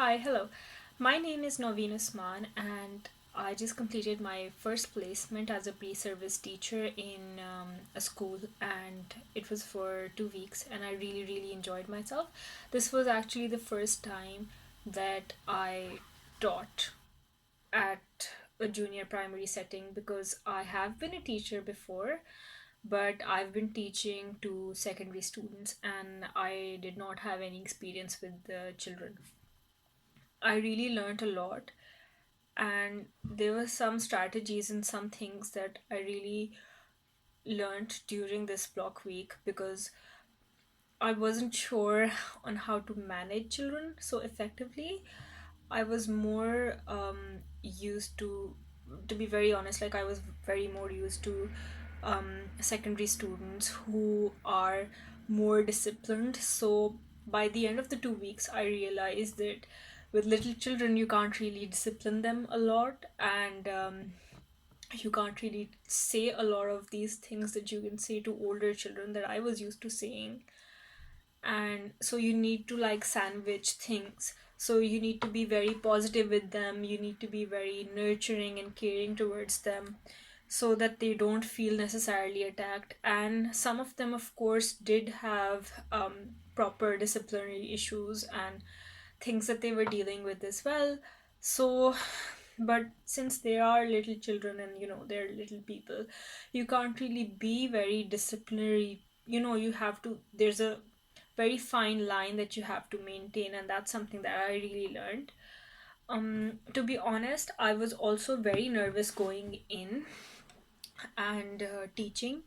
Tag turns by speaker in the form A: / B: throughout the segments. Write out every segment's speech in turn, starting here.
A: Hi, hello. My name is Noveen Usman, and I just completed my first placement as a pre service teacher in a school, and it was for 2 weeks, and I really, really enjoyed myself. This was actually the first time that I taught at a junior primary setting because I have been a teacher before, but I've been teaching to secondary students, and I did not have any experience with the children. I really learned a lot, and there were some strategies and some things that I really learned during this block week because I wasn't sure on how to manage children so effectively. I was more used to be very honest, like I was very more used to secondary students who are more disciplined. So by the end of the 2 weeks, I realized that with little children, you can't really discipline them a lot, and you can't really say a lot of these things that you can say to older children that I was used to saying. And so you need to like sandwich things, so you need to be very positive with them, you need to be very nurturing and caring towards them so that they don't feel necessarily attacked. And some of them of course did have proper disciplinary issues and things that they were dealing with as well. So but since they are little children and they're little people, you can't really be very disciplinary. You have to, there's a very fine line that you have to maintain, and that's something that I really learned. To be honest, I was also very nervous going in and teaching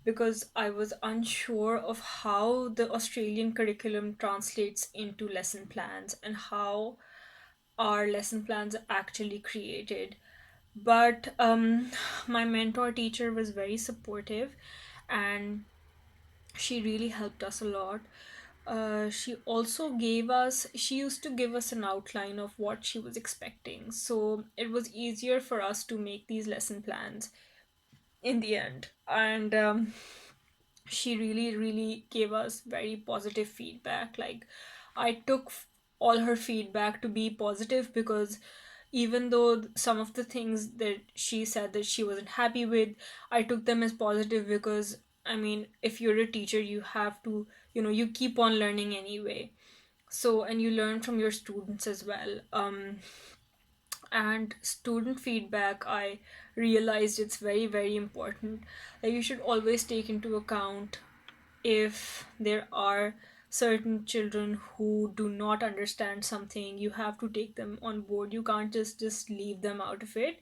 A: because I was unsure of how the Australian curriculum translates into lesson plans and how our lesson plans are actually created. But my mentor teacher was very supportive, and she really helped us a lot. She used to give us an outline of what she was expecting. So it was easier for us to make these lesson plans in the end. And she really, really gave us very positive feedback. Like, I took all her feedback to be positive because even though some of the things that she said that she wasn't happy with, I took them as positive because, I mean, if you're a teacher, you have to, you keep on learning anyway. So, and you learn from your students as well. And student feedback, I realized it's very, very important. Like, you should always take into account if there are certain children who do not understand something. You have to take them on board, you can't just leave them out of it.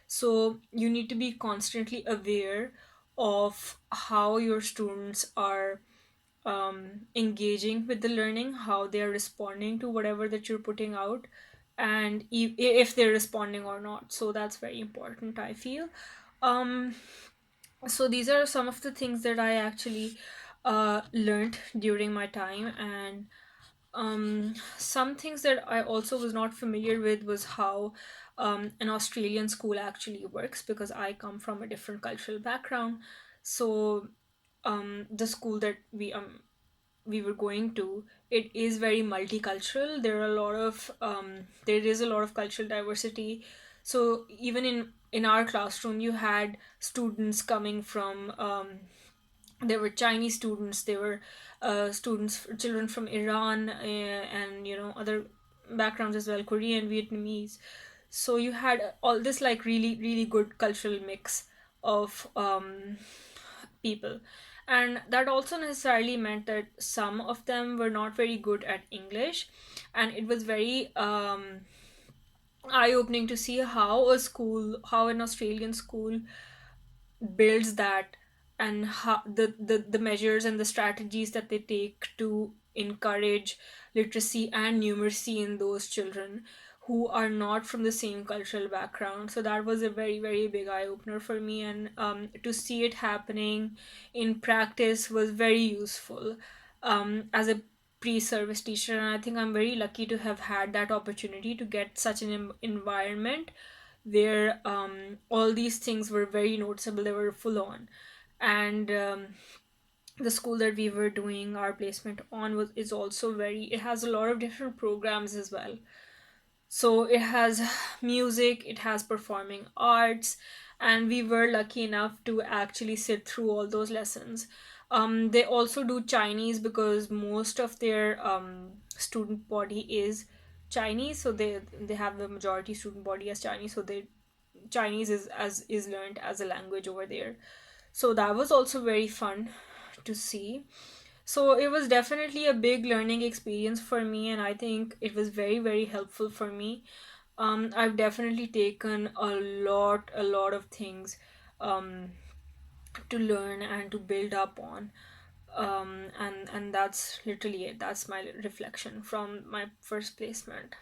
A: So you need to be constantly aware of how your students are engaging with the learning, how they are responding to whatever that you're putting out, and if they're responding or not. So that's very important, I feel. um so these are some of the things that I actually learned during my time. And some things that I also was not familiar with was how an Australian school actually works, because I come from a different cultural background. So the school that we were going to, it is very multicultural. There is a lot of cultural diversity. So even in our classroom, you had students coming from there were Chinese students, there were children from Iran, and other backgrounds as well, Korean, Vietnamese. So you had all this like really, really good cultural mix of people. And that also necessarily meant that some of them were not very good at English, and it was very eye opening to see how an Australian school builds that, and how the measures and the strategies that they take to encourage literacy and numeracy in those children who are not from the same cultural background. So that was a very, very big eye opener for me, and to see it happening in practice was very useful as a pre-service teacher. And I think I'm very lucky to have had that opportunity to get such an environment where all these things were very noticeable, they were full on. And The school that we were doing our placement on was is also very, it has a lot of different programs as well. So it has music, it has performing arts, and we were lucky enough to actually sit through all those lessons. They also do Chinese because most of their student body is Chinese, so they have the majority student body as Chinese, so they Chinese is learned as a language over there. So that was also very fun to see. So it was definitely a big learning experience for me, and I think it was very, very helpful for me. I've definitely taken a lot of things um, to learn and to build up on. And that's literally it. That's my reflection from my first placement.